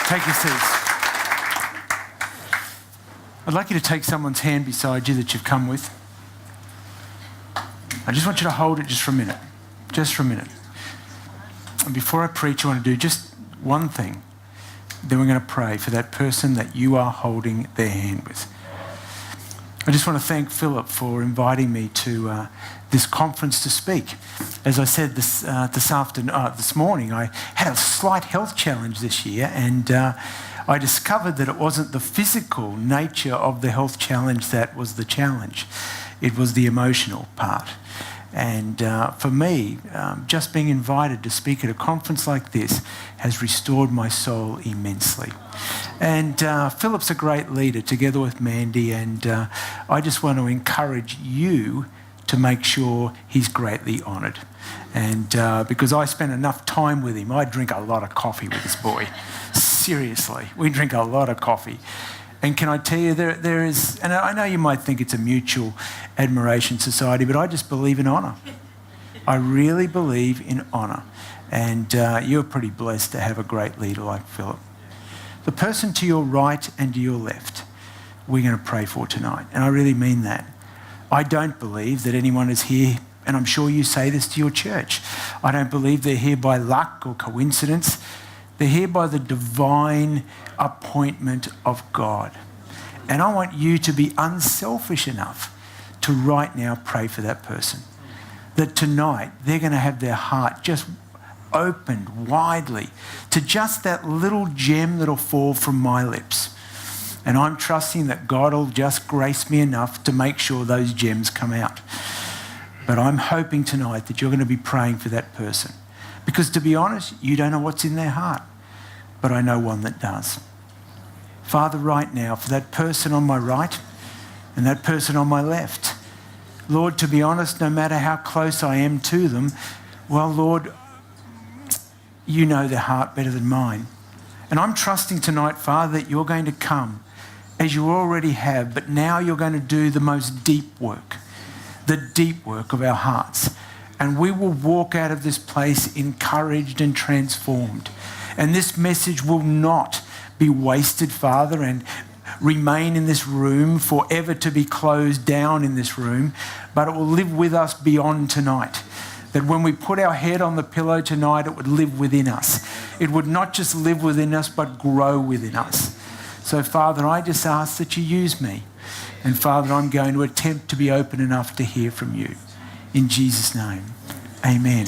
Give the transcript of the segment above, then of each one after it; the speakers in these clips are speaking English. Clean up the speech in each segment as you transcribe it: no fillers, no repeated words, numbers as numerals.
Take your seats. I'd like you to take someone's hand beside you that you've come with. I just want you to hold it just for a minute. Just for a minute. And before I preach, I want to do just one thing. Then we're going to pray for that person that you are holding their hand with. I just want to thank Philip for inviting me to this conference to speak. As I said this morning, I had a slight health challenge this year, and I discovered that it wasn't the physical nature of the health challenge that was the challenge. It was the emotional part. And for me, just being invited to speak at a conference like this has restored my soul immensely. And Philip's a great leader together with Mandy, and I just want to encourage you to make sure he's greatly honoured. And because I spent enough time with him, I drink a lot of coffee with this boy. Seriously, we drink a lot of coffee. And can I tell you, there is, and I know you might think it's a mutual admiration society, but I just believe in honour. I really believe in honour. And you're pretty blessed to have a great leader like Philip. The person to your right and to your left, we're going to pray for tonight. And I really mean that. I don't believe that anyone is here, and I'm sure you say this to your church. I don't believe they're here by luck or coincidence. They're here by the divine appointment of God. And I want you to be unselfish enough to right now pray for that person. That tonight they're going to have their heart just opened widely to just that little gem that'll fall from my lips. And I'm trusting that God will just grace me enough to make sure those gems come out. But I'm hoping tonight that you're going to be praying for that person. Because to be honest, you don't know what's in their heart. But I know one that does. Father, right now, for that person on my right and that person on my left, Lord, to be honest, no matter how close I am to them, well, Lord, you know their heart better than mine. And I'm trusting tonight, Father, that you're going to come as you already have, but now you're going to do the most deep work, the deep work of our hearts. And we will walk out of this place encouraged and transformed. And this message will not be wasted, Father, and remain in this room forever to be closed down in this room, but it will live with us beyond tonight. That when we put our head on the pillow tonight, it would live within us. It would not just live within us, but grow within us. So, Father, I just ask that you use me. And, Father, I'm going to attempt to be open enough to hear from you. In Jesus' name, amen.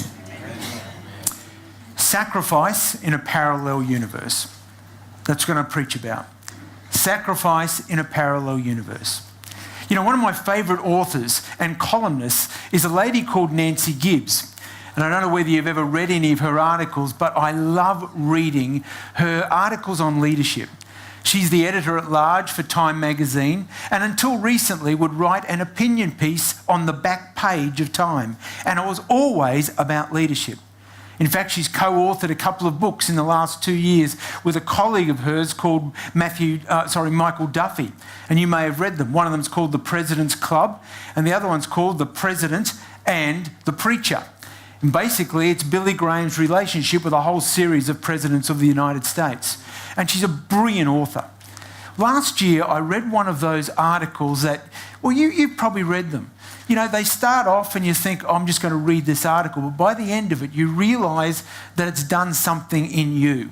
Sacrifice in a parallel universe. That's what I'm going to preach about. Sacrifice in a parallel universe. You know, one of my favourite authors and columnists is a lady called Nancy Gibbs. And I don't know whether you've ever read any of her articles, but I love reading her articles on leadership. She's the editor-at-large for Time magazine, and until recently would write an opinion piece on the back page of Time. And it was always about leadership. In fact, she's co-authored a couple of books in the last 2 years with a colleague of hers called Michael Duffy. And you may have read them. One of them's called The President's Club, and the other one's called The President and the Preacher. And basically, it's Billy Graham's relationship with a whole series of presidents of the United States. And she's a brilliant author. Last year, I read one of those articles that, well, you've probably read them. You know, they start off and you think, oh, I'm just going to read this article. But by the end of it, you realise that it's done something in you.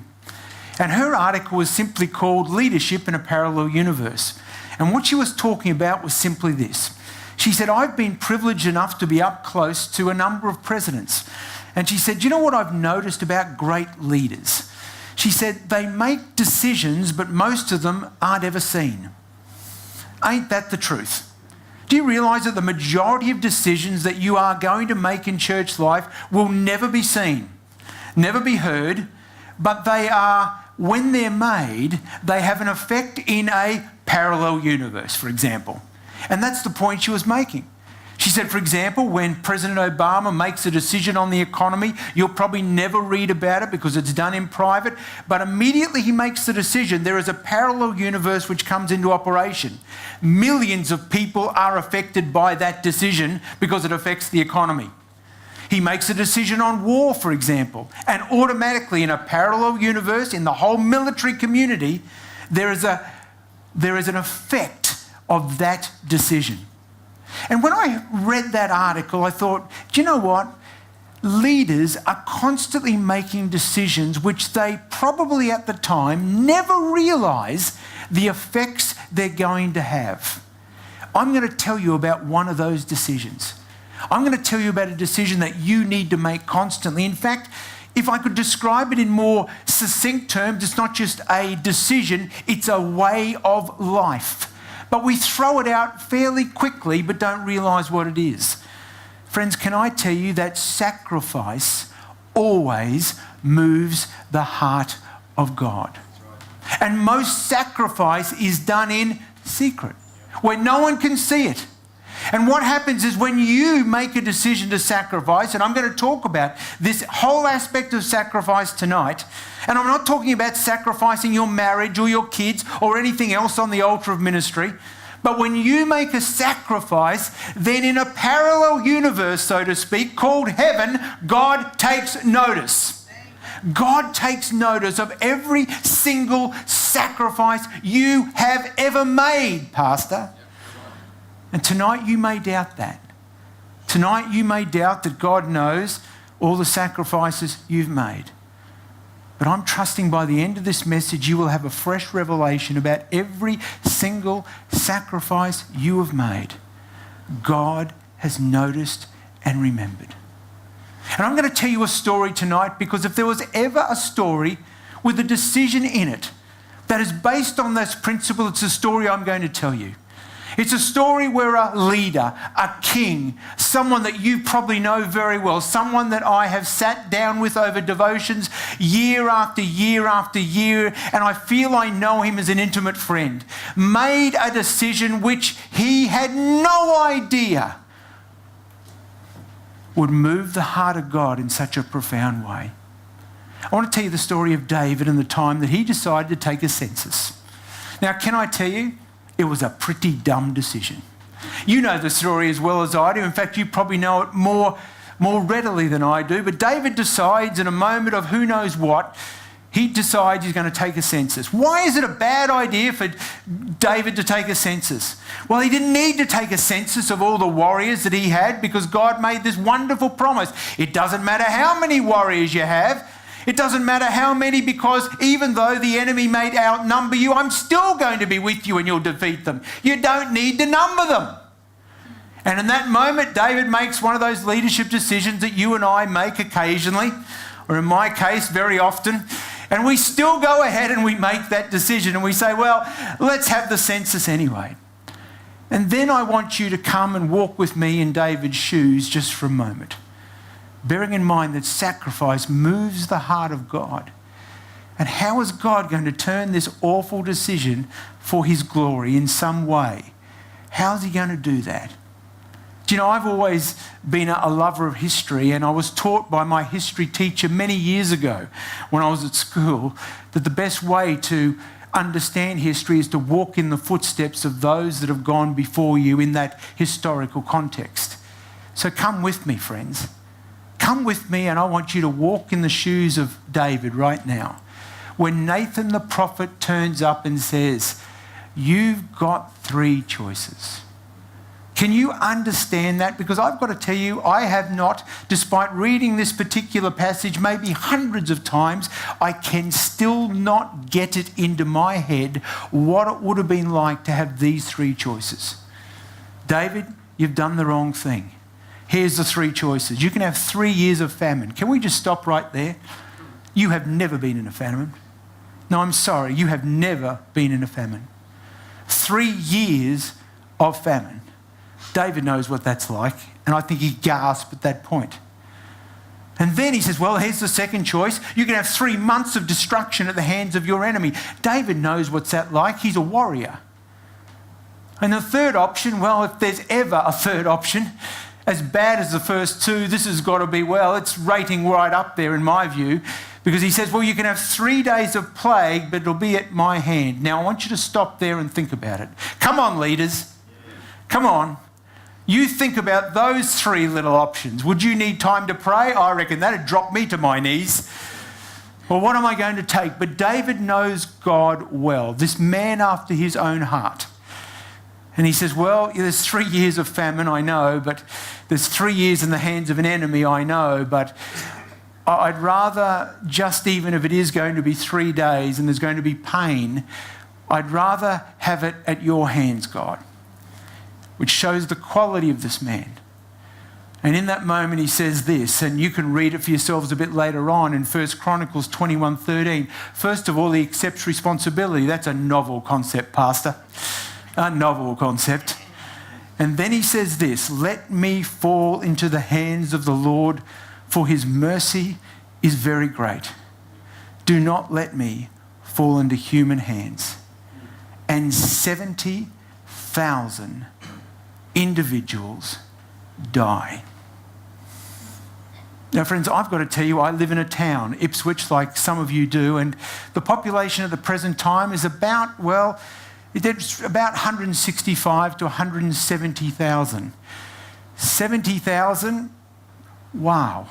And her article was simply called Leadership in a Parallel Universe. And what she was talking about was simply this. She said, I've been privileged enough to be up close to a number of presidents. And she said, you know what I've noticed about great leaders? She said, they make decisions, but most of them aren't ever seen. Ain't that the truth? Do you realise that the majority of decisions that you are going to make in church life will never be seen, never be heard, but they are, when they're made, they have an effect in a parallel universe, for example. And that's the point she was making. She said, for example, when President Obama makes a decision on the economy, you'll probably never read about it because it's done in private, but immediately he makes the decision, there is a parallel universe which comes into operation. Millions of people are affected by that decision because it affects the economy. He makes a decision on war, for example, and automatically in a parallel universe, in the whole military community, there is an effect of that decision. And when I read that article, I thought, do you know what? Leaders are constantly making decisions which they probably at the time never realise the effects they're going to have. I'm going to tell you about one of those decisions. I'm going to tell you about a decision that you need to make constantly. In fact, if I could describe it in more succinct terms, it's not just a decision, it's a way of life. But we throw it out fairly quickly but don't realise what it is. Friends, can I tell you that sacrifice always moves the heart of God? And most sacrifice is done in secret, where no one can see it. And what happens is when you make a decision to sacrifice, and I'm going to talk about this whole aspect of sacrifice tonight, and I'm not talking about sacrificing your marriage or your kids or anything else on the altar of ministry, but when you make a sacrifice, then in a parallel universe, so to speak, called heaven, God takes notice. God takes notice of every single sacrifice you have ever made, Pastor. And tonight you may doubt that. Tonight you may doubt that God knows all the sacrifices you've made. But I'm trusting by the end of this message you will have a fresh revelation about every single sacrifice you have made. God has noticed and remembered. And I'm going to tell you a story tonight because if there was ever a story with a decision in it that is based on this principle, it's a story I'm going to tell you. It's a story where a leader, a king, someone that you probably know very well, someone that I have sat down with over devotions year after year after year, and I feel I know him as an intimate friend, made a decision which he had no idea would move the heart of God in such a profound way. I want to tell you the story of David and the time that he decided to take a census. Now, can I tell you, it was a pretty dumb decision. You know the story as well as I do. In fact, you probably know it more readily than I do. But David decides in a moment of who knows what, he decides he's going to take a census. Why is it a bad idea for David to take a census? Well, he didn't need to take a census of all the warriors that he had because God made this wonderful promise. It doesn't matter how many warriors you have. It doesn't matter how many, because even though the enemy may outnumber you, I'm still going to be with you and you'll defeat them. You don't need to number them. And in that moment, David makes one of those leadership decisions that you and I make occasionally, or in my case, very often. And we still go ahead and we make that decision and we say, well, let's have the census anyway. And then I want you to come and walk with me in David's shoes just for a moment, bearing in mind that sacrifice moves the heart of God. And how is God going to turn this awful decision for his glory in some way? How is he going to do that? Do you know, I've always been a lover of history, and I was taught by my history teacher many years ago when I was at school that the best way to understand history is to walk in the footsteps of those that have gone before you in that historical context. So come with me, friends. Come with me, and I want you to walk in the shoes of David right now. When Nathan the prophet turns up and says, you've got 3 choices. Can you understand that? Because I've got to tell you, I have not, despite reading this particular passage maybe hundreds of times, I can still not get it into my head what it would have been like to have these 3 choices. David, you've done the wrong thing. Here's the 3 choices. You can have 3 years of famine. Can we just stop right there? You have never been in a famine. No, I'm sorry. You have never been in a famine. 3 years of famine. David knows what that's like, and I think he gasped at that point. And then he says, well, here's the second choice. You can have 3 months of destruction at the hands of your enemy. David knows what's that like. He's a warrior. And the third option, well, if there's ever a third option, as bad as the first 2, this has got to be, well, it's rating right up there in my view, because he says, well, you can have 3 days of plague, but it'll be at my hand. Now, I want you to stop there and think about it. Come on, leaders. Come on. You think about those three little options. Would you need time to pray? I reckon that'd drop me to my knees. Well, what am I going to take? But David knows God well, this man after his own heart. And he says, well, there's 3 years of famine, I know, but there's 3 years in the hands of an enemy, I know, but I'd rather, just even if it is going to be 3 days and there's going to be pain, I'd rather have it at your hands, God. Which shows the quality of this man. And in that moment he says this, and you can read it for yourselves a bit later on in 1 Chronicles 21:13. First of all, he accepts responsibility. That's a novel concept, Pastor. A novel concept. And then he says this, let me fall into the hands of the Lord, for his mercy is very great. Do not let me fall into human hands. And 70,000 individuals die. Now, friends, I've got to tell you, I live in a town, Ipswich, like some of you do, and the population at the present time is about, well, it's about 165 to 170,000. 70,000, wow.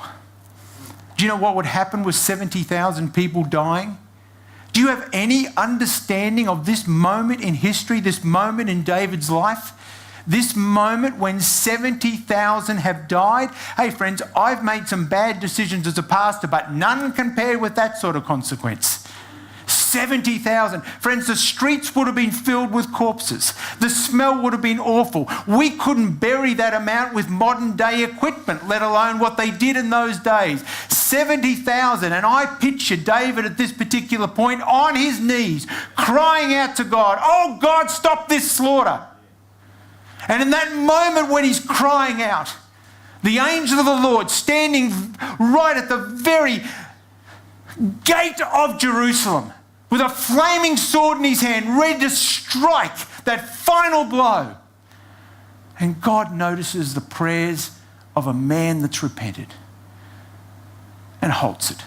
Do you know what would happen with 70,000 people dying? Do you have any understanding of this moment in history, this moment in David's life? This moment when 70,000 have died? Hey friends, I've made some bad decisions as a pastor, but none compared with that sort of consequence. 70,000. Friends, the streets would have been filled with corpses. The smell would have been awful. We couldn't bury that amount with modern day equipment, let alone what they did in those days. 70,000. And I picture David at this particular point on his knees, crying out to God, oh God, stop this slaughter. And in that moment when he's crying out, the angel of the Lord standing right at the very gate of Jerusalem with a flaming sword in his hand, ready to strike that final blow. And God notices the prayers of a man that's repented and halts it.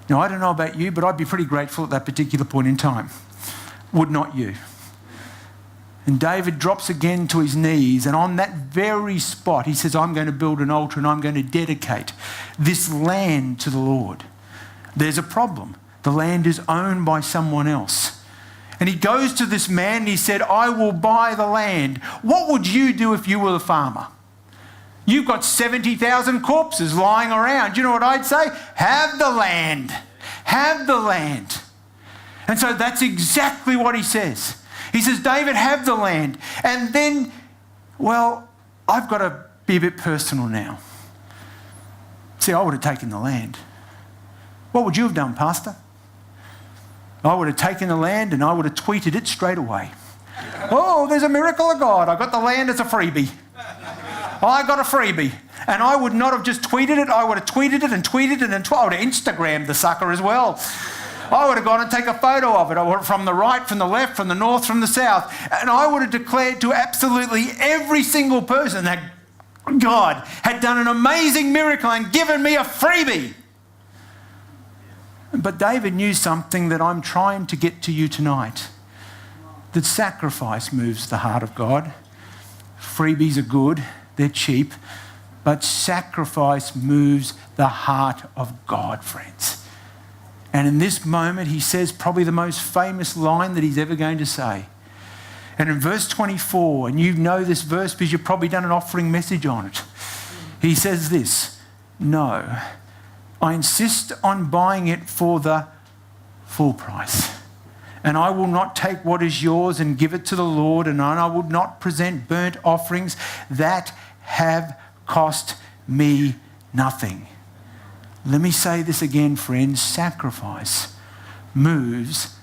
Now, I don't know about you, but I'd be pretty grateful at that particular point in time. Would not you? And David drops again to his knees, and on that very spot he says, I'm going to build an altar and I'm going to dedicate this land to the Lord. There's a problem. The land is owned by someone else. And he goes to this man and he said, I will buy the land. What would you do if you were the farmer? You've got 70,000 corpses lying around. Do you know what I'd say? Have the land. Have the land. And so that's exactly what he says. He says, David, have the land. And then, well, I've got to be a bit personal now. See, I would have taken the land. What would you have done, Pastor? I would have taken the land and I would have tweeted it straight away. Oh, there's a miracle of God. I got the land as a freebie. I got a freebie. And I would not have just tweeted it. I would have tweeted it and tweeted it and I would have Instagrammed the sucker as well. I would have gone and taken a photo of it from the right, from the left, from the north, from the south. And I would have declared to absolutely every single person that God had done an amazing miracle and given me a freebie. But David knew something that I'm trying to get to you tonight. That sacrifice moves the heart of God. Freebies are good, they're cheap, but sacrifice moves the heart of God, friends. And in this moment, he says probably the most famous line that he's ever going to say. And in verse 24, and you know this verse because you've probably done an offering message on it. He says this, no, I insist on buying it for the full price. And I will not take what is yours and give it to the Lord, and I will not present burnt offerings that have cost me nothing. Let me say this again, friends. Sacrifice moves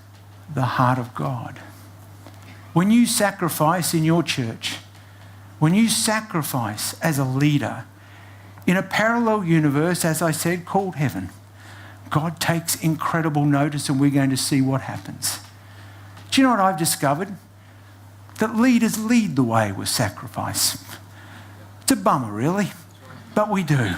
the heart of God. When you sacrifice in your church, when you sacrifice as a leader in a parallel universe, as I said, called heaven, God takes incredible notice and we're going to see what happens. Do you know what I've discovered? That leaders lead the way with sacrifice. It's a bummer, really, but we do.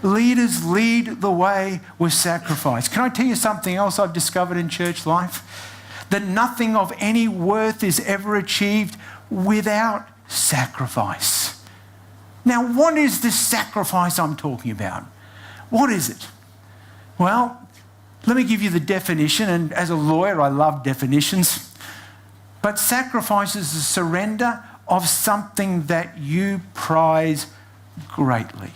Leaders lead the way with sacrifice. Can I tell you something else I've discovered in church life? That nothing of any worth is ever achieved without sacrifice. Now, what is this sacrifice I'm talking about? What is it? Well, let me give you the definition, and as a lawyer, I love definitions. But sacrifice is the surrender of something that you prize greatly.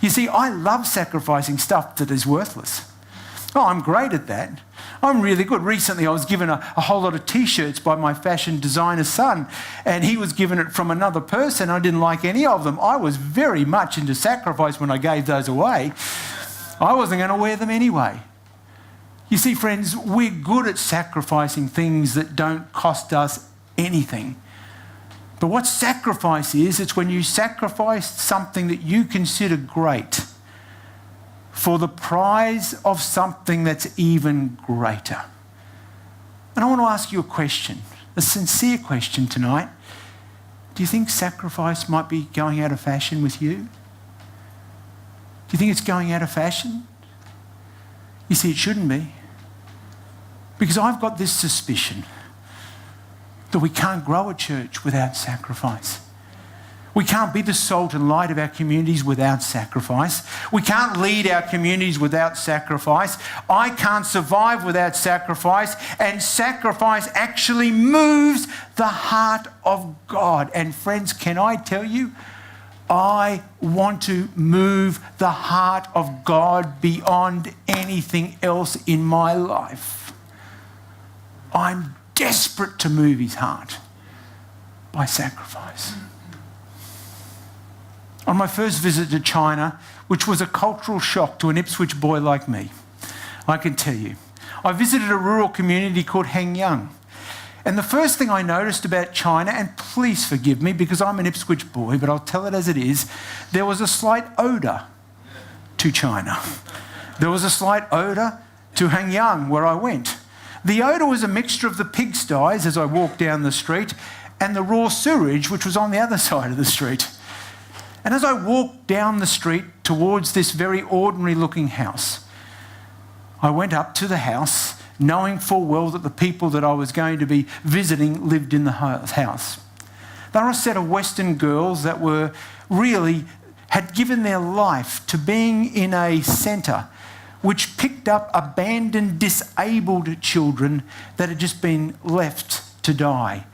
You see, I love sacrificing stuff that is worthless. Oh, I'm great at that. I'm really good. Recently, I was given a whole lot of T-shirts by my fashion designer's son, and he was given it from another person. I didn't like any of them. I was very much into sacrifice when I gave those away. I wasn't going to wear them anyway. You see, friends, we're good at sacrificing things that don't cost us anything. But what sacrifice is, it's when you sacrifice something that you consider great for the prize of something that's even greater. And I want to ask you a question, a sincere question tonight. Do you think sacrifice might be going out of fashion with you? Do you think it's going out of fashion? You see, it shouldn't be. Because I've got this suspicion that we can't grow a church without sacrifice. We can't be the salt and light of our communities without sacrifice. We can't lead our communities without sacrifice. I can't survive without sacrifice. And sacrifice actually moves the heart of God. And friends, can I tell you, I want to move the heart of God beyond anything else in my life. I'm desperate to move his heart by sacrifice. On my first visit to China, which was a cultural shock to an Ipswich boy like me, I can tell you, I visited a rural community called Hengyang. And the first thing I noticed about China, and please forgive me because I'm an Ipswich boy, but I'll tell it as it is, there was a slight odour to China. There was a slight odour to Hengyang where I went. The odour was a mixture of the pigsties as I walked down the street and the raw sewage which was on the other side of the street. And as I walked down the street towards this very ordinary looking house, I went up to the house knowing full well that the people that I was going to be visiting lived in the house. They were a set of Western girls that were really had given their life to being in a centre which picked up abandoned, disabled children that had just been left to die,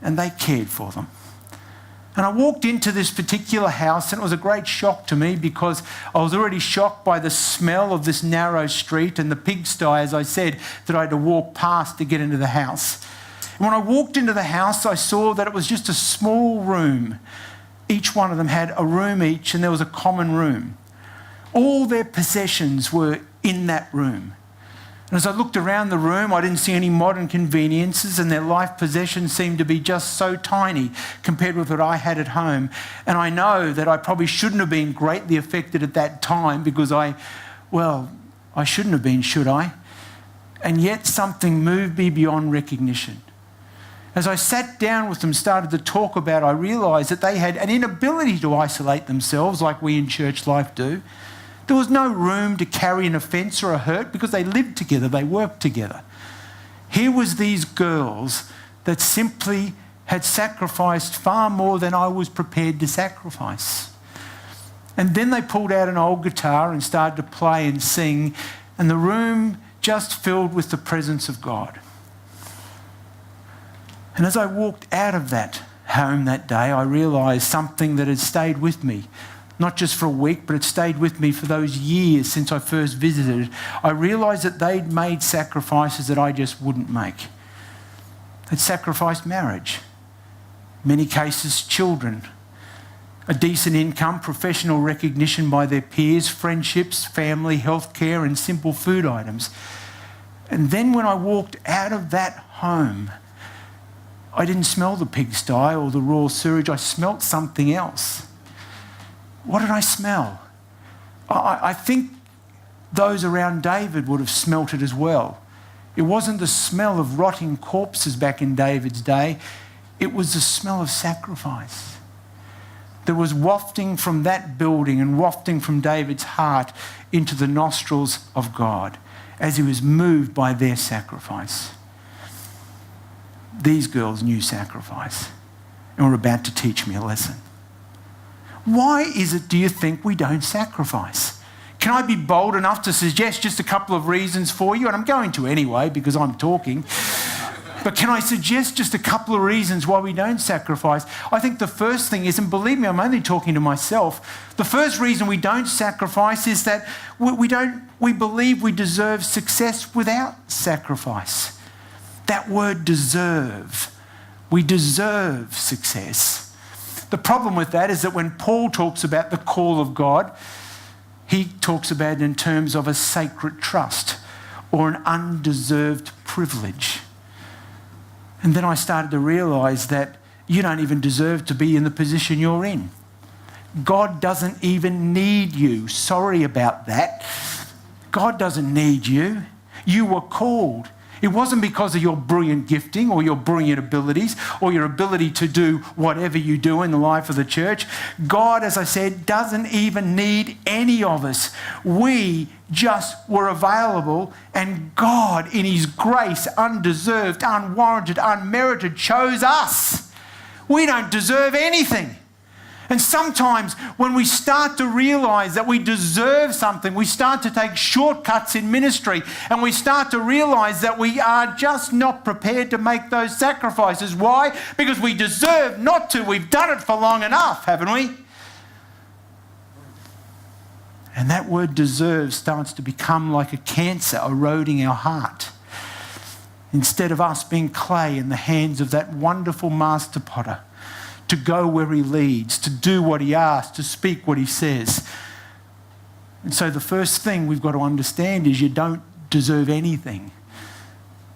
and they cared for them. And I walked into this particular house and it was a great shock to me because I was already shocked by the smell of this narrow street and the pigsty, as I said, that I had to walk past to get into the house. And when I walked into the house, I saw that it was just a small room. Each one of them had a room each and there was a common room. All their possessions were in that room. And as I looked around the room, I didn't see any modern conveniences and their life possessions seemed to be just so tiny compared with what I had at home. And I know that I probably shouldn't have been greatly affected at that time because I shouldn't have been, should I? And yet something moved me beyond recognition. As I sat down with them, started to talk about, I realised that they had an inability to isolate themselves like we in church life do. There was no room to carry an offence or a hurt because they lived together, they worked together. Here was these girls that simply had sacrificed far more than I was prepared to sacrifice. And then they pulled out an old guitar and started to play and sing, and the room just filled with the presence of God. And as I walked out of that home that day, I realised something that had stayed with me. Not just for a week, but it stayed with me for those years since I first visited. I realised that they'd made sacrifices that I just wouldn't make. They'd sacrificed marriage, in many cases children, a decent income, professional recognition by their peers, friendships, family, healthcare, and simple food items. And then when I walked out of that home, I didn't smell the pigsty or the raw sewage, I smelt something else. What did I smell? I think those around David would have smelt it as well. It wasn't the smell of rotting corpses back in David's day. It was the smell of sacrifice. There was wafting from that building and wafting from David's heart into the nostrils of God as he was moved by their sacrifice. These girls knew sacrifice. and were about to teach me a lesson. Why is it, do you think, we don't sacrifice? Can I be bold enough to suggest just a couple of reasons for you? And I'm going to anyway because I'm talking. But can I suggest just a couple of reasons why we don't sacrifice? I think the first thing is, and believe me, I'm only talking to myself, the first reason we don't sacrifice is that we believe we deserve success without sacrifice. That word deserve. We deserve success. The problem with that is that when Paul talks about the call of God, he talks about it in terms of a sacred trust or an undeserved privilege. And then I started to realise that you don't even deserve to be in the position you're in. God doesn't even need you. Sorry about that. God doesn't need you. You were called. It wasn't because of your brilliant gifting or your brilliant abilities or your ability to do whatever you do in the life of the church. God, as I said, doesn't even need any of us. We just were available, and God, in His grace, undeserved, unwarranted, unmerited, chose us. We don't deserve anything. And sometimes when we start to realise that we deserve something, we start to take shortcuts in ministry, and we start to realise that we are just not prepared to make those sacrifices. Why? Because we deserve not to. We've done it for long enough, haven't we? And that word deserve starts to become like a cancer eroding our heart. Instead of us being clay in the hands of that wonderful master potter, to go where He leads, to do what He asks, to speak what He says. And so the first thing we've got to understand is you don't deserve anything.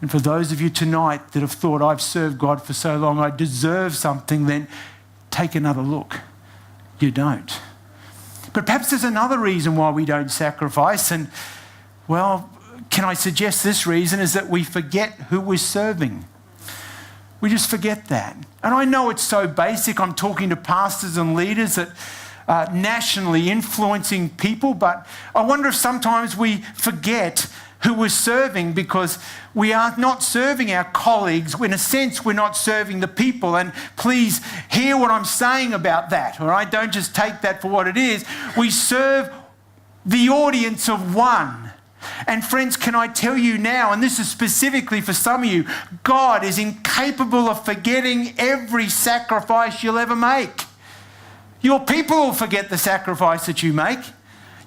And for those of you tonight that have thought, I've served God for so long, I deserve something, then take another look. You don't. But perhaps there's another reason why we don't sacrifice, and, well, can I suggest this reason is that we forget who we're serving. We just forget that. And I know it's so basic. I'm talking to pastors and leaders that are nationally influencing people, but I wonder if sometimes we forget who we're serving because we are not serving our colleagues. In a sense, we're not serving the people. And please hear what I'm saying about that, all right? Don't just take that for what it is. We serve the audience of one. And friends, can I tell you now, and this is specifically for some of you, God is incapable of forgetting every sacrifice you'll ever make. Your people will forget the sacrifice that you make.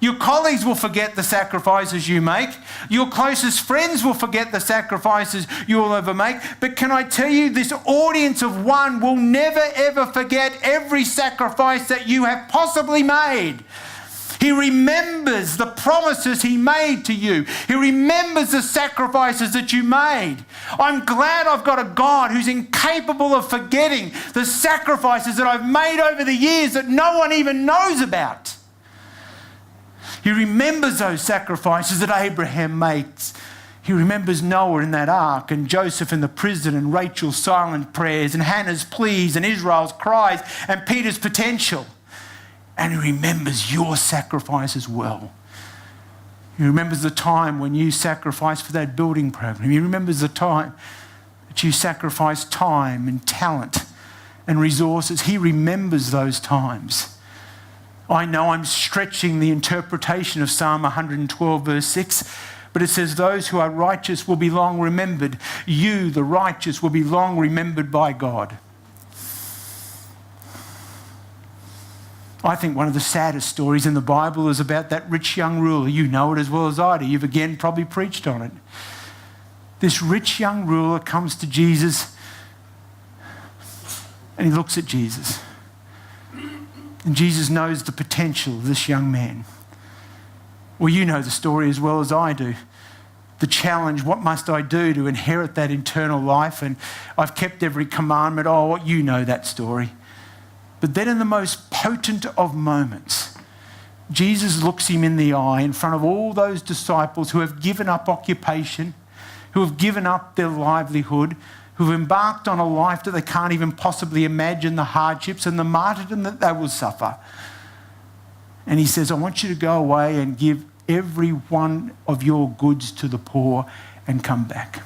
Your colleagues will forget the sacrifices you make. Your closest friends will forget the sacrifices you'll ever make. But can I tell you, this audience of one will never ever forget every sacrifice that you have possibly made. He remembers the promises He made to you. He remembers the sacrifices that you made. I'm glad I've got a God who's incapable of forgetting the sacrifices that I've made over the years that no one even knows about. He remembers those sacrifices that Abraham makes. He remembers Noah in that ark, and Joseph in the prison, and Rachel's silent prayers, and Hannah's pleas, and Israel's cries, and Peter's potential. And He remembers your sacrifice as well. He remembers the time when you sacrificed for that building program. He remembers the time that you sacrificed time and talent and resources. He remembers those times. I know I'm stretching the interpretation of Psalm 112 verse 6, but it says, those who are righteous will be long remembered. You, the righteous, will be long remembered by God. I think one of the saddest stories in the Bible is about that rich young ruler. You know it as well as I do. You've again probably preached on it. This rich young ruler comes to Jesus and he looks at Jesus. And Jesus knows the potential of this young man. Well, you know the story as well as I do. The challenge, what must I do to inherit that eternal life? And I've kept every commandment. Oh, you know that story. But then in the most potent of moments, Jesus looks him in the eye in front of all those disciples who have given up occupation, who have given up their livelihood, who have embarked on a life that they can't even possibly imagine the hardships and the martyrdom that they will suffer. And he says, I want you to go away and give every one of your goods to the poor and come back.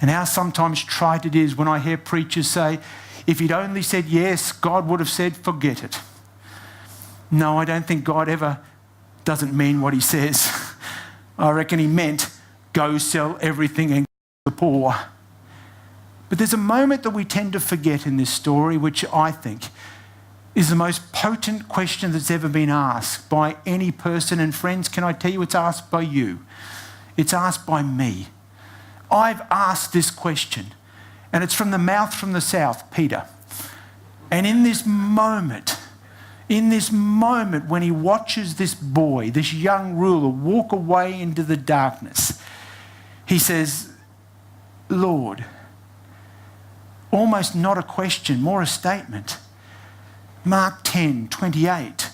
And how sometimes trite it is when I hear preachers say, if he'd only said yes, God would have said, forget it. No, I don't think God ever doesn't mean what he says. I reckon he meant, go sell everything and give to the poor. But there's a moment that we tend to forget in this story, which I think is the most potent question that's ever been asked by any person. And friends, can I tell you, it's asked by you. It's asked by me. I've asked this question, and it's from the mouth from the south, Peter. And in this moment when he watches this boy, this young ruler, walk away into the darkness, he says, Lord, almost not a question, more a statement. Mark 10:28.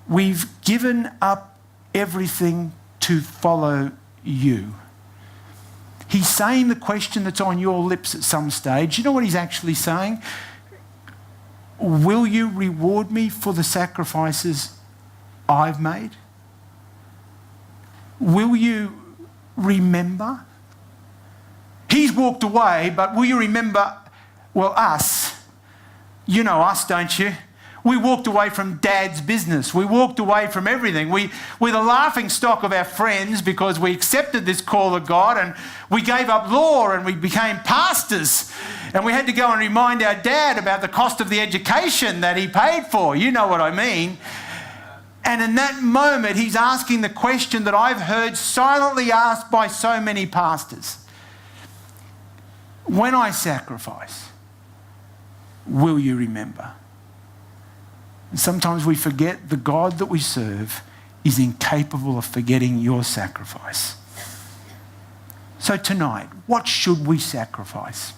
We've given up everything to follow you. He's saying the question that's on your lips at some stage. You know what he's actually saying? Will you reward me for the sacrifices I've made? Will you remember? He's walked away, but will you remember, well, us? You know us, don't you? We walked away from Dad's business. We walked away from everything. We're the laughing stock of our friends because we accepted this call of God, and we gave up law and we became pastors. And we had to go and remind our dad about the cost of the education that he paid for. You know what I mean. And in that moment, he's asking the question that I've heard silently asked by so many pastors. When I sacrifice, will you remember? And sometimes we forget the God that we serve is incapable of forgetting your sacrifice. So tonight, what should we sacrifice?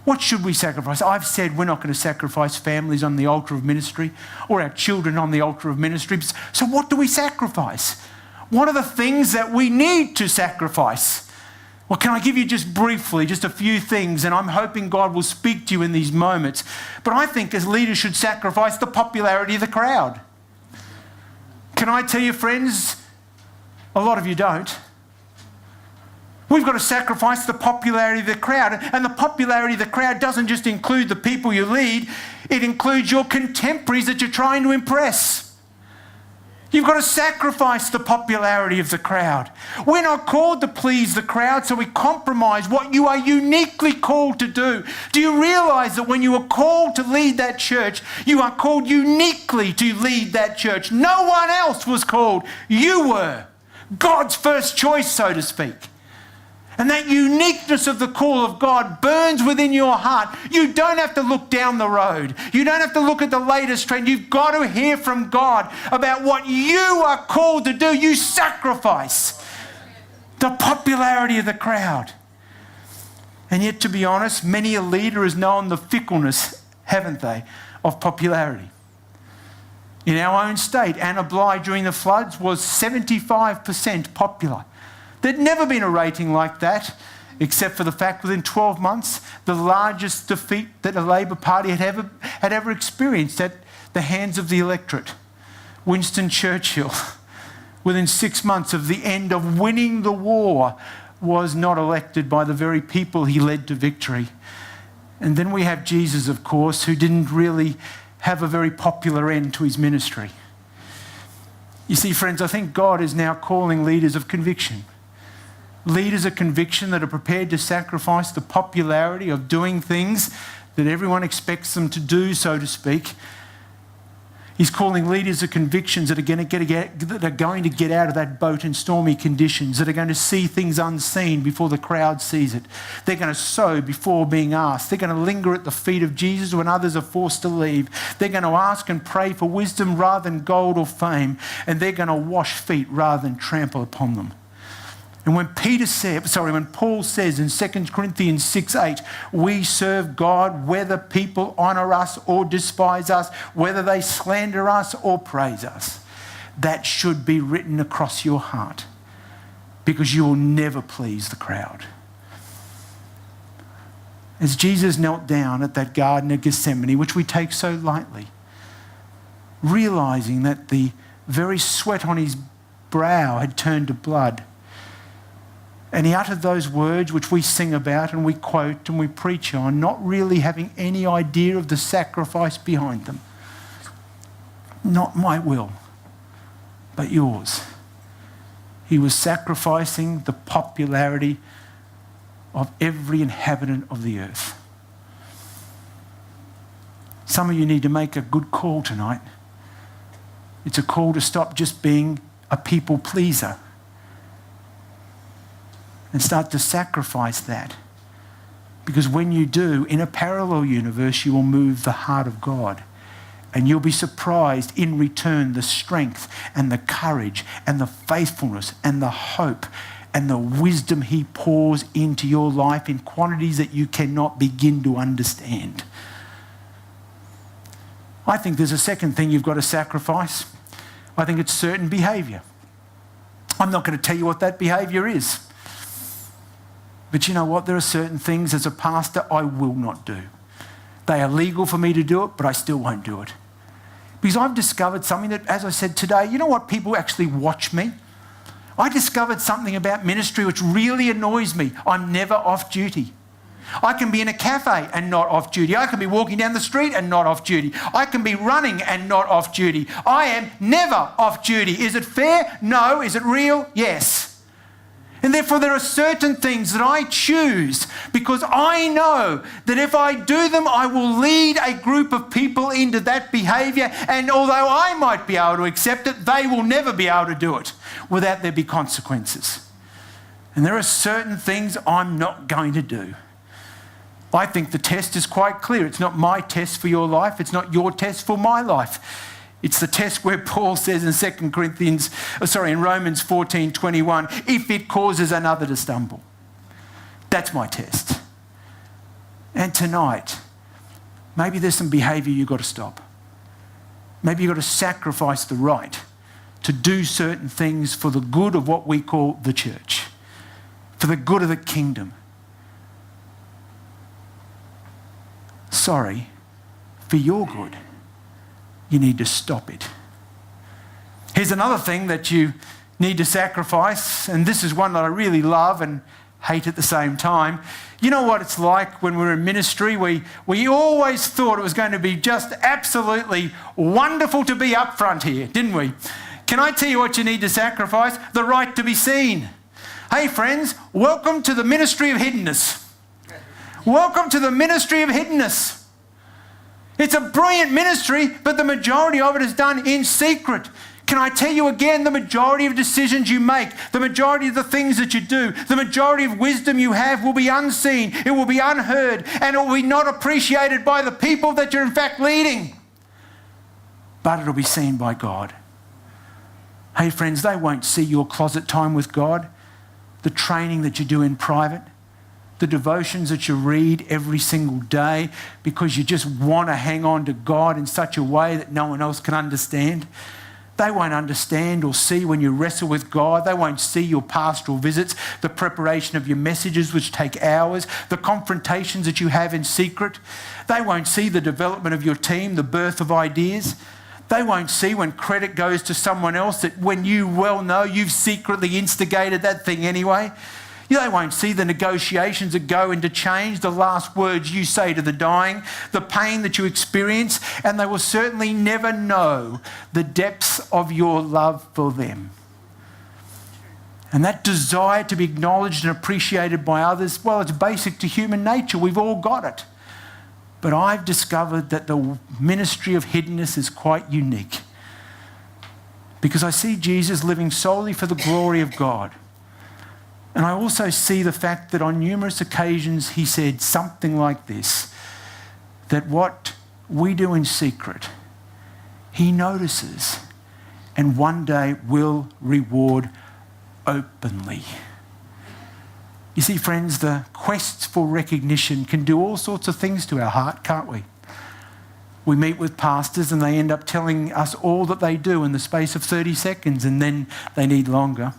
What should we sacrifice? I've said we're not going to sacrifice families on the altar of ministry or our children on the altar of ministry. So what do we sacrifice? What are the things that we need to sacrifice? Well, can I give you just briefly, just a few things, and I'm hoping God will speak to you in these moments. But I think as leaders should sacrifice the popularity of the crowd. Can I tell you, friends, a lot of you don't. We've got to sacrifice the popularity of the crowd. And the popularity of the crowd doesn't just include the people you lead, it includes your contemporaries that you're trying to impress. You've got to sacrifice the popularity of the crowd. We're not called to please the crowd, so we compromise what you are uniquely called to do. Do you realise that when you are called to lead that church, you are called uniquely to lead that church? No one else was called. You were. God's first choice, so to speak. And that uniqueness of the call of God burns within your heart. You don't have to look down the road. You don't have to look at the latest trend. You've got to hear from God about what you are called to do. You sacrifice the popularity of the crowd. And yet, to be honest, many a leader has known the fickleness, haven't they, of popularity. In our own state, Anna Bligh during the floods was 75% popular. There'd never been a rating like that, except for the fact within 12 months, the largest defeat that a Labor Party had ever experienced at the hands of the electorate. Winston Churchill, within 6 months of the end of winning the war, was not elected by the very people he led to victory. And then we have Jesus, of course, who didn't really have a very popular end to his ministry. You see, friends, I think God is now calling leaders of conviction. Leaders of conviction that are prepared to sacrifice the popularity of doing things that everyone expects them to do, so to speak. He's calling leaders of convictions that are going to get out of that boat in stormy conditions, that are going to see things unseen before the crowd sees it. They're going to sow before being asked. They're going to linger at the feet of Jesus when others are forced to leave. They're going to ask and pray for wisdom rather than gold or fame. And they're going to wash feet rather than trample upon them. And when Paul says in 2 Corinthians 6:8, we serve God whether people honour us or despise us, whether they slander us or praise us, that should be written across your heart, because you will never please the crowd. As Jesus knelt down at that Garden of Gethsemane, which we take so lightly, realising that the very sweat on his brow had turned to blood, And he uttered those words which we sing about and we quote and we preach on, not really having any idea of the sacrifice behind them. Not my will, but yours. He was sacrificing the popularity of every inhabitant of the earth. Some of you need to make a good call tonight. It's a call to stop just being a people pleaser and start to sacrifice that. Because when you do, in a parallel universe, you will move the heart of God. And you'll be surprised in return the strength and the courage and the faithfulness and the hope and the wisdom he pours into your life in quantities that you cannot begin to understand. I think there's a second thing you've got to sacrifice. I think it's certain behaviour. I'm not going to tell you what that behaviour is. But you know what? There are certain things as a pastor I will not do. They are legal for me to do it, but I still won't do it. Because I've discovered something that, as I said today, you know what? People actually watch me. I discovered something about ministry which really annoys me. I'm never off duty. I can be in a cafe and not off duty. I can be walking down the street and not off duty. I can be running and not off duty. I am never off duty. Is it fair? No. Is it real? Yes. And therefore there are certain things that I choose because I know that if I do them, I will lead a group of people into that behaviour, and although I might be able to accept it, they will never be able to do it without there be consequences. And there are certain things I'm not going to do. I think the test is quite clear. It's not my test for your life. It's not your test for my life. It's the test where Paul says in Romans 14:21, if it causes another to stumble. That's my test. And tonight, maybe there's some behaviour you've got to stop. Maybe you've got to sacrifice the right to do certain things for the good of what we call the church, for the good of the kingdom. Sorry, for your good. You need to stop it. Here's another thing that you need to sacrifice, and this is one that I really love and hate at the same time. You know what it's like when we're in ministry? We always thought it was going to be just absolutely wonderful to be up front here, didn't we? Can I tell you what you need to sacrifice? The right to be seen. Hey friends, welcome to the ministry of hiddenness. Welcome to the ministry of hiddenness. It's a brilliant ministry, but the majority of it is done in secret. Can I tell you again, the majority of decisions you make, the majority of the things that you do, the majority of wisdom you have will be unseen, it will be unheard, and it will be not appreciated by the people that you're in fact leading. But it'll be seen by God. Hey friends, they won't see your closet time with God, the training that you do in private, the devotions that you read every single day because you just want to hang on to God in such a way that no one else can understand. They won't understand or see when you wrestle with God. They won't see your pastoral visits, the preparation of your messages which take hours, the confrontations that you have in secret. They won't see the development of your team, the birth of ideas. They won't see when credit goes to someone else that when you well know you've secretly instigated that thing anyway. They won't see the negotiations that go into change, the last words you say to the dying, the pain that you experience, and they will certainly never know the depths of your love for them. And that desire to be acknowledged and appreciated by others, well, it's basic to human nature. We've all got it. But I've discovered that the ministry of hiddenness is quite unique because I see Jesus living solely for the glory of God. And I also see the fact that on numerous occasions he said something like this, that what we do in secret, he notices and one day will reward openly. You see, friends, the quest for recognition can do all sorts of things to our heart, can't we? We meet with pastors and they end up telling us all that they do in the space of 30 seconds and then they need longer.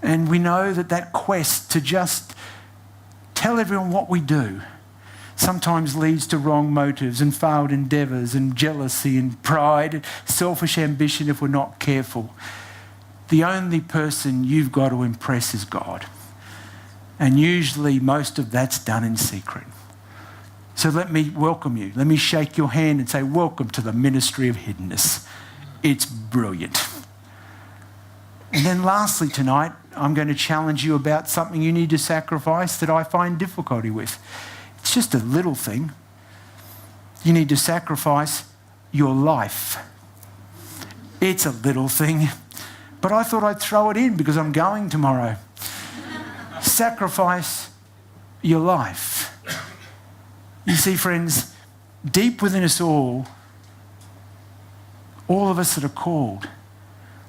And we know that that quest to just tell everyone what we do sometimes leads to wrong motives and failed endeavours and jealousy and pride, selfish ambition if we're not careful. the only person you've got to impress is God. And usually most of that's done in secret. So let me welcome you. Let me shake your hand and say, welcome to the ministry of hiddenness. It's brilliant. And then lastly tonight, I'm going to challenge you about something you need to sacrifice that I find difficulty with. It's just a little thing. You need to sacrifice your life. It's a little thing, but I thought I'd throw it in because I'm going tomorrow. Sacrifice your life. You see, friends, deep within us all of us that are called,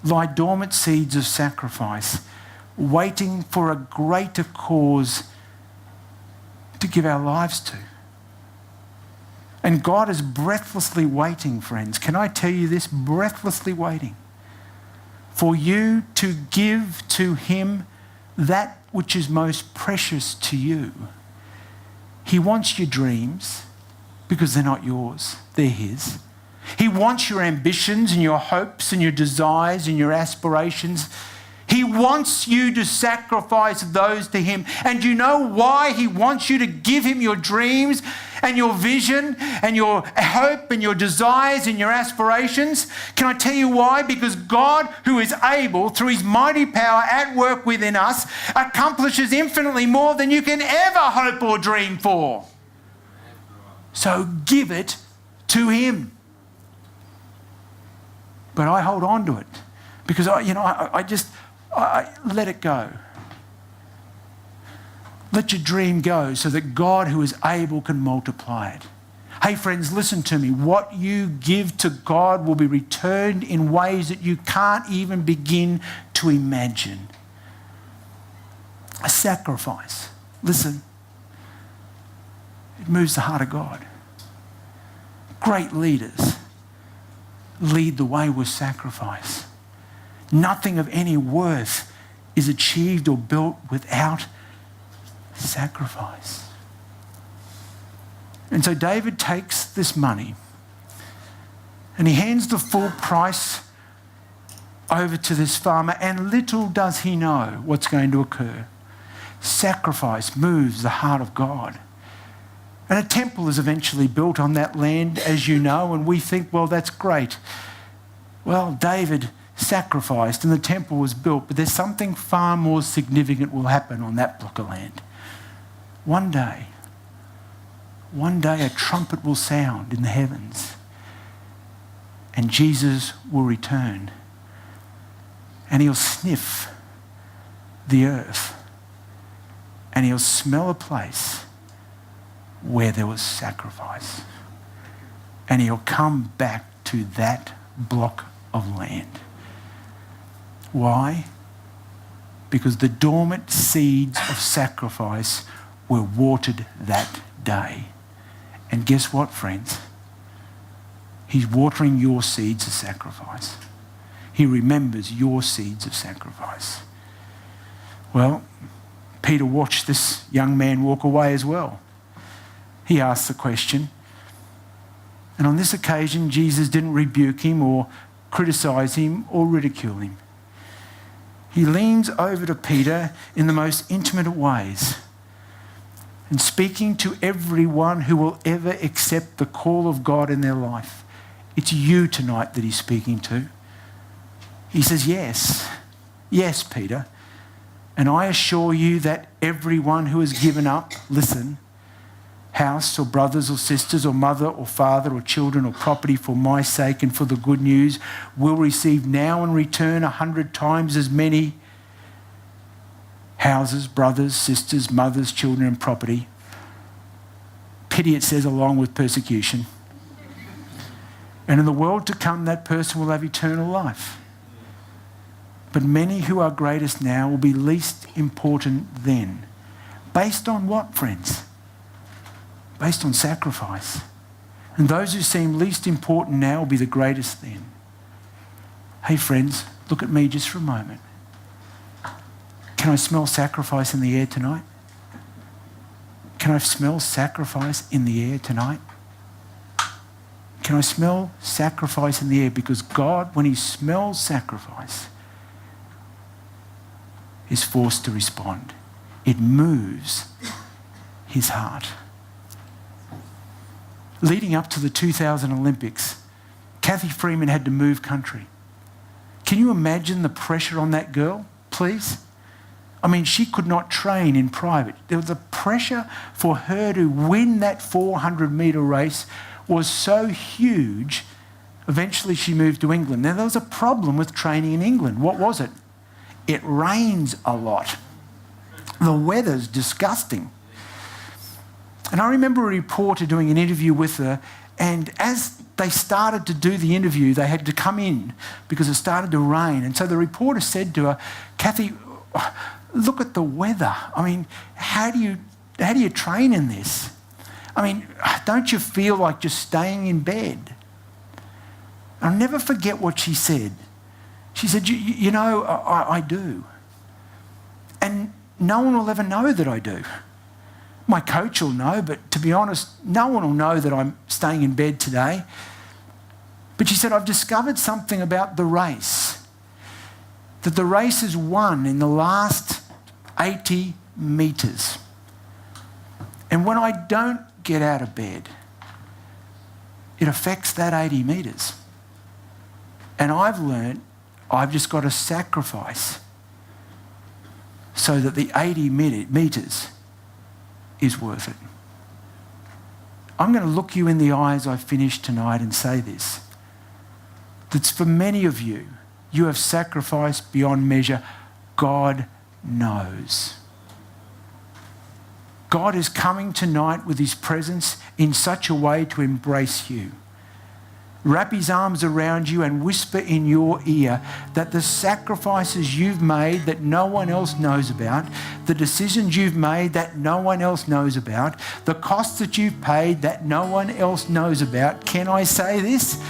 lie dormant seeds of sacrifice, waiting for a greater cause to give our lives to. And God is breathlessly waiting, friends. Can I tell you this? Breathlessly waiting for you to give to him that which is most precious to you. He wants your dreams because they're not yours, they're his. He wants your ambitions and your hopes and your desires and your aspirations. He wants you to sacrifice those to him. And you know why he wants you to give him your dreams and your vision and your hope and your desires and your aspirations? Can I tell you why? Because God, who is able, through his mighty power at work within us, accomplishes infinitely more than you can ever hope or dream for. So give it to him. But I hold on to it because I let it go. Let your dream go so that God, who is able, can multiply it. Hey friends, listen to me. What you give to God will be returned in ways that you can't even begin to imagine. A sacrifice. Listen. It moves the heart of God. Great leaders lead the way with sacrifice. Nothing of any worth is achieved or built without sacrifice. And so David takes this money and he hands the full price over to this farmer, and little does he know what's going to occur. Sacrifice moves the heart of God. And a temple is eventually built on that land, as you know, and we think, well, that's great. Well, David sacrificed and the temple was built, but there's something far more significant will happen on that block of land. One day a trumpet will sound in the heavens and Jesus will return and he'll sniff the earth and he'll smell a place where there was sacrifice. And he'll come back to that block of land. Why? Because the dormant seeds of sacrifice were watered that day. And guess what, friends? He's watering your seeds of sacrifice. He remembers your seeds of sacrifice. Well, Peter watched this young man walk away as well. He asked the question. And on this occasion, Jesus didn't rebuke him or criticize him or ridicule him. He leans over to Peter in the most intimate of ways and speaking to everyone who will ever accept the call of God in their life. It's you tonight that he's speaking to. He says, yes, Peter. And I assure you that everyone who has given up, listen, house or brothers or sisters or mother or father or children or property for my sake and for the good news will receive now in return 100 times as many houses, brothers, sisters, mothers, children and property. Pity, it says, along with persecution. And in the world to come, that person will have eternal life. But many who are greatest now will be least important then. Based on what, friends? Based on sacrifice. And those who seem least important now will be the greatest then. Hey friends, look at me just for a moment. Can I smell sacrifice in the air tonight? Can I smell sacrifice in the air tonight? Can I smell sacrifice in the air? Because God, when he smells sacrifice, is forced to respond. It moves his heart. Leading up to the 2000 Olympics, Kathy Freeman had to move country. Can you imagine the pressure on that girl, please? I mean, she could not train in private. There was a pressure for her to win that 400-metre race was so huge, eventually she moved to England. Now, there was a problem with training in England. What was it? It rains a lot. The weather's disgusting. And I remember a reporter doing an interview with her, and as they started to do the interview, they had to come in because it started to rain. And so the reporter said to her, "Kathy, look at the weather. I mean, how do you train in this? I mean, don't you feel like just staying in bed?" I'll never forget what she said. She said, you know, I do. And no one will ever know that I do. My coach will know, but to be honest, no one will know that I'm staying in bed today. But she said, I've discovered something about the race, that the race is won in the last 80 metres. And when I don't get out of bed, it affects that 80 metres. And I've learned I've just got to sacrifice so that the 80 metres is worth it. I'm going to look you in the eye as I finish tonight and say this. That's for many of you, you have sacrificed beyond measure. God knows. God is coming tonight with his presence in such a way to embrace you. Wrap his arms around you and whisper in your ear that the sacrifices you've made that no one else knows about, the decisions you've made that no one else knows about, the costs that you've paid that no one else knows about, can I say this?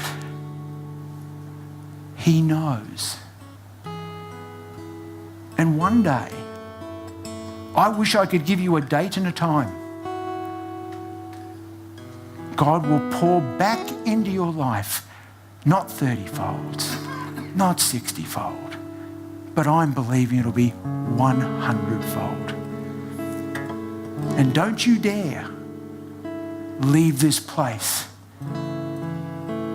He knows. And one day, I wish I could give you a date and a time. God will pour back into your life, not 30-fold, not 60-fold, but I'm believing it'll be 100-fold. And don't you dare leave this place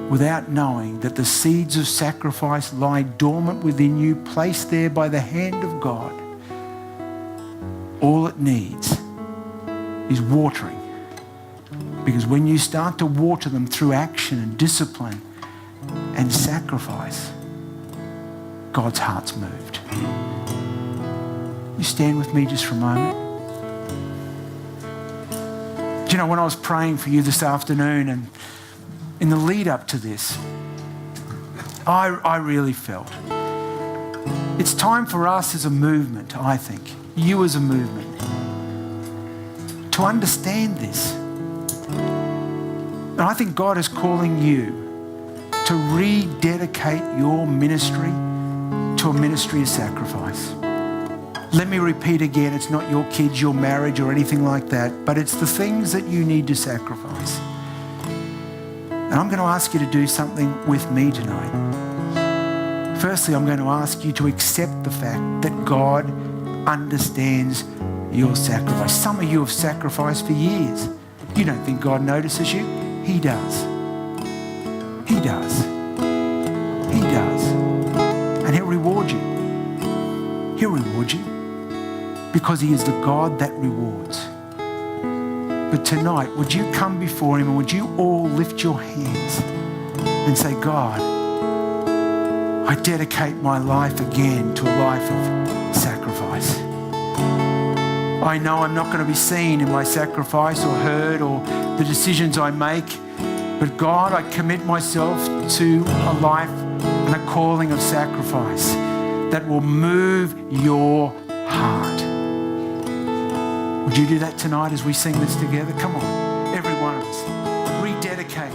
without knowing that the seeds of sacrifice lie dormant within you, placed there by the hand of God. All it needs is watering. Because when you start to water them through action and discipline and sacrifice, God's heart's moved. You stand with me just for a moment. Do you know, when I was praying for you this afternoon and in the lead up to this, I really felt it's time for us as a movement, I think, you as a movement, to understand this. And I think God is calling you to rededicate your ministry to a ministry of sacrifice. Let me repeat again, it's not your kids, your marriage or anything like that, but it's the things that you need to sacrifice. And I'm going to ask you to do something with me tonight. Firstly, I'm going to ask you to accept the fact that God understands your sacrifice. Some of you have sacrificed for years. You don't think God notices you? He does. He does. He does. And he'll reward you. He'll reward you because he is the God that rewards. But tonight, would you come before him and would you all lift your hands and say, God, I dedicate my life again to a life of sacrifice. I know I'm not going to be seen in my sacrifice or heard or the decisions I make, but God, I commit myself to a life and a calling of sacrifice that will move your heart. Would you do that tonight as we sing this together? Come on, every one of us, rededicate.